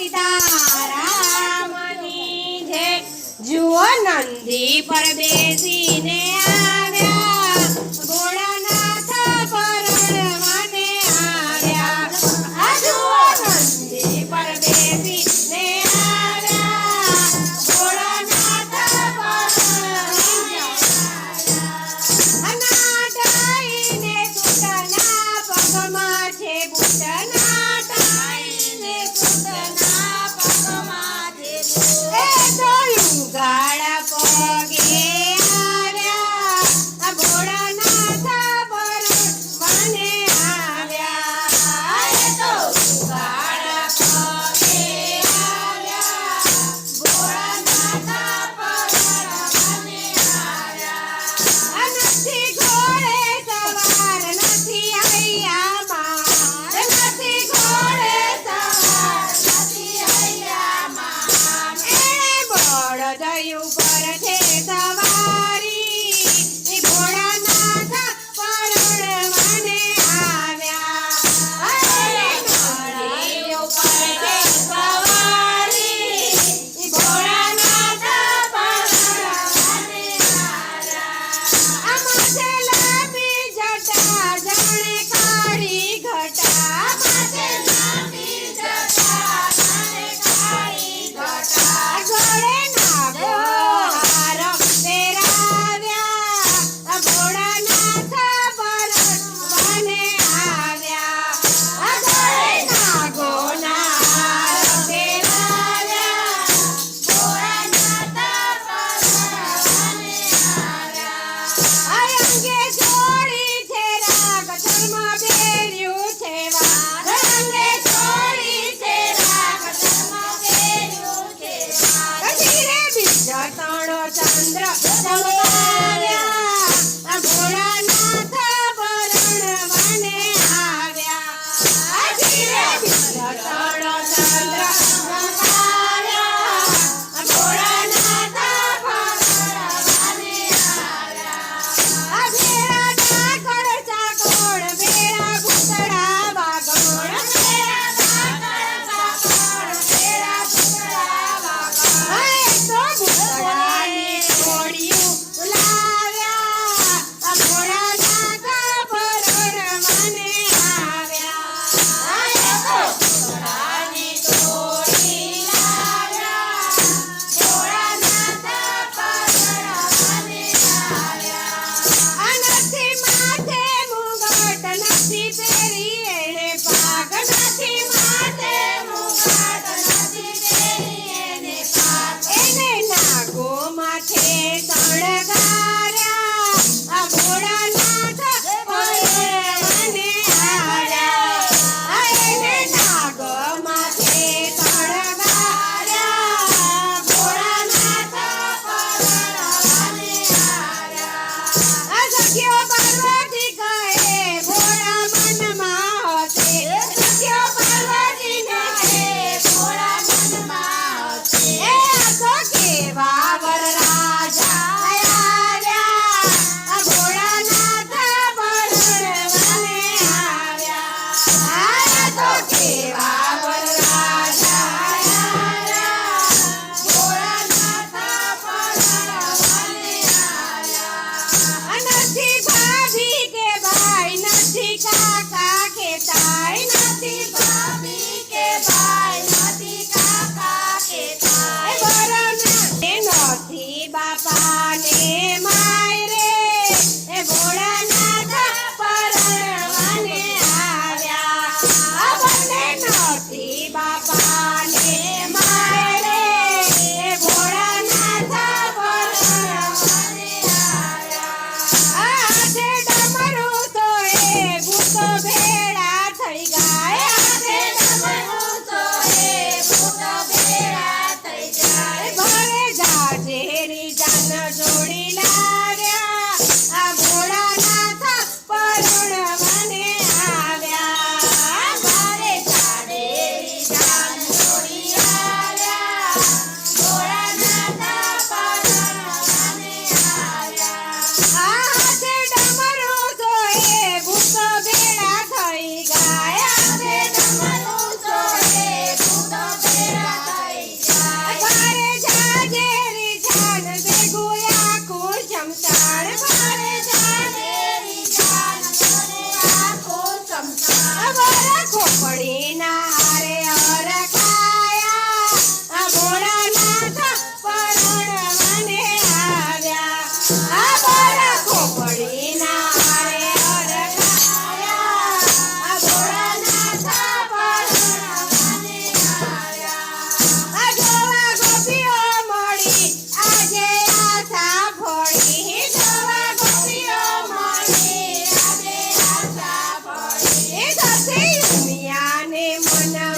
સીતારામની જય। જુઓ નંદી પર બેસીને આવ્યા ભોળાનાથ પરણવાને આવ્યા। આ જુઓ નંદી પર બેસીને આવ્યા ભોળાનાથ પરણવાને આવ્યા। નાટાઈને સૂતના પગમાં છે બુટ, નાટાઈને સૂતના પગમાં છે બુટ। એ તો લુગાડા પગે આવ્યા ભોળાનાથ પરણવાને આવ્યા। એ તો લુગાડા પગે આવ્યા ભોળાનાથ પરણવાને આવ્યા। નથી ઘોડે સવાર નથી હૈયા માર, નથી ઘોડે સવાર નથી હૈયા માર। એણે બળદ ઉપર છે સવારી ભોળાનાથ પરણવાને આવ્યા। એણે બળદ ઉપર છે સવારી ભોળાનાથ પરણવાને આવ્યા। માથે લાંબી જટા જાણે કાળી ઘટા, માથે લાંબી જટા જાણે કાળી ઘટા। ગળે નાગો હાર પહેરાવ્યા ભોળાનાથ પરણવાને આવ્યા। ગળે નાગોના હાર પહેરાવ્યા ભોળાનાથ પરણવાને આવ્યા। અંગે જોડી છે રાગ ધર્મ બેર્યું છે વાર, અંગે જોડી છે રાગ ધર્મ બેર્યું છે વાર। ધીરે બીજા તણો ચંદ્ર ચમકાવ્યા ભોળાનાથ પરણવાને આવ્યા। ધીરે બીજા તણો ચંદ્ર ચમકાવ્યા ભોળાનાથ પરણવાને આવ્યા। ભેળા ડાકણ ચાકણ ભેળા ભૂતળા વાગણ, ભેળા ડાકણ ચાકણ ભેળા ભૂતળા વાગણ। એ તો ભૂતળાની ઘોડિયું લાવ્યા ભોળાનાથ પરણવાને આવ્યા। એ તો મન